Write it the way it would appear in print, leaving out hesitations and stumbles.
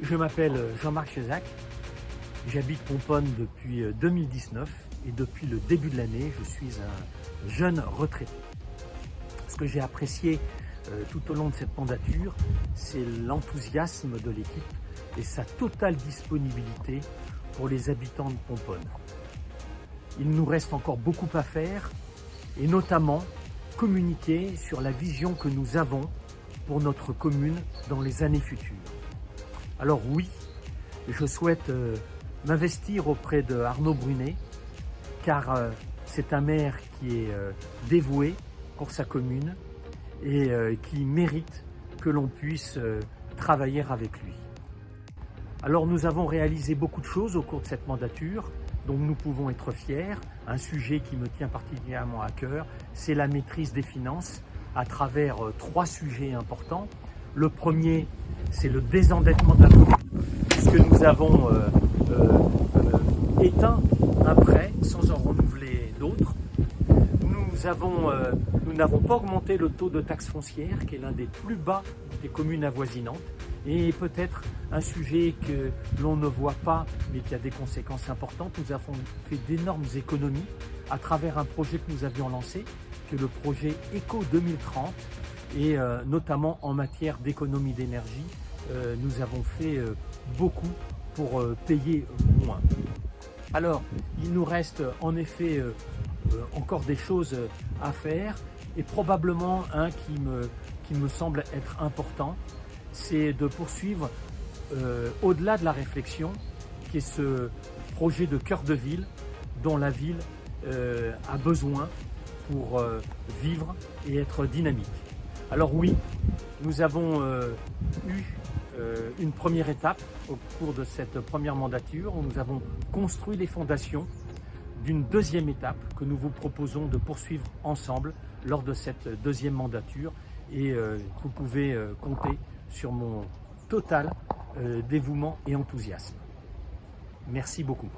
Je m'appelle Jean-Marc Chezac, j'habite Pomponne depuis 2019 et depuis le début de l'année, je suis un jeune retraité. Ce que j'ai apprécié tout au long de cette mandature, c'est l'enthousiasme de l'équipe et sa totale disponibilité pour les habitants de Pomponne. Il nous reste encore beaucoup à faire et notamment communiquer sur la vision que nous avons pour notre commune dans les années futures. Alors oui, je souhaite m'investir auprès de Arnaud Brunet, car c'est un maire qui est dévoué pour sa commune et qui mérite que l'on puisse travailler avec lui. Alors nous avons réalisé beaucoup de choses au cours de cette mandature, dont nous pouvons être fiers. Un sujet qui me tient particulièrement à cœur, c'est la maîtrise des finances à travers 3 sujets importants. Le premier, c'est le désendettement de la commune, puisque nous avons éteint un prêt sans en renouveler d'autres. Nous n'avons pas augmenté le taux de taxe foncière, qui est l'un des plus bas des communes avoisinantes, et peut-être un sujet que l'on ne voit pas, mais qui a des conséquences importantes. Nous avons fait d'énormes économies à travers un projet que nous avions lancé, qui est le projet Éco 2030, et notamment en matière d'économie d'énergie, nous avons fait beaucoup pour payer moins. Alors, il nous reste en effet encore des choses à faire, et probablement un qui me semble être important, c'est de poursuivre au-delà de la réflexion, qui est ce projet de cœur de ville dont la ville a besoin pour vivre et être dynamique. Alors oui, nous avons eu une première étape au cours de cette première mandature où nous avons construit les fondations d'une deuxième étape que nous vous proposons de poursuivre ensemble lors de cette deuxième mandature, et vous pouvez compter sur mon total dévouement et enthousiasme. Merci beaucoup.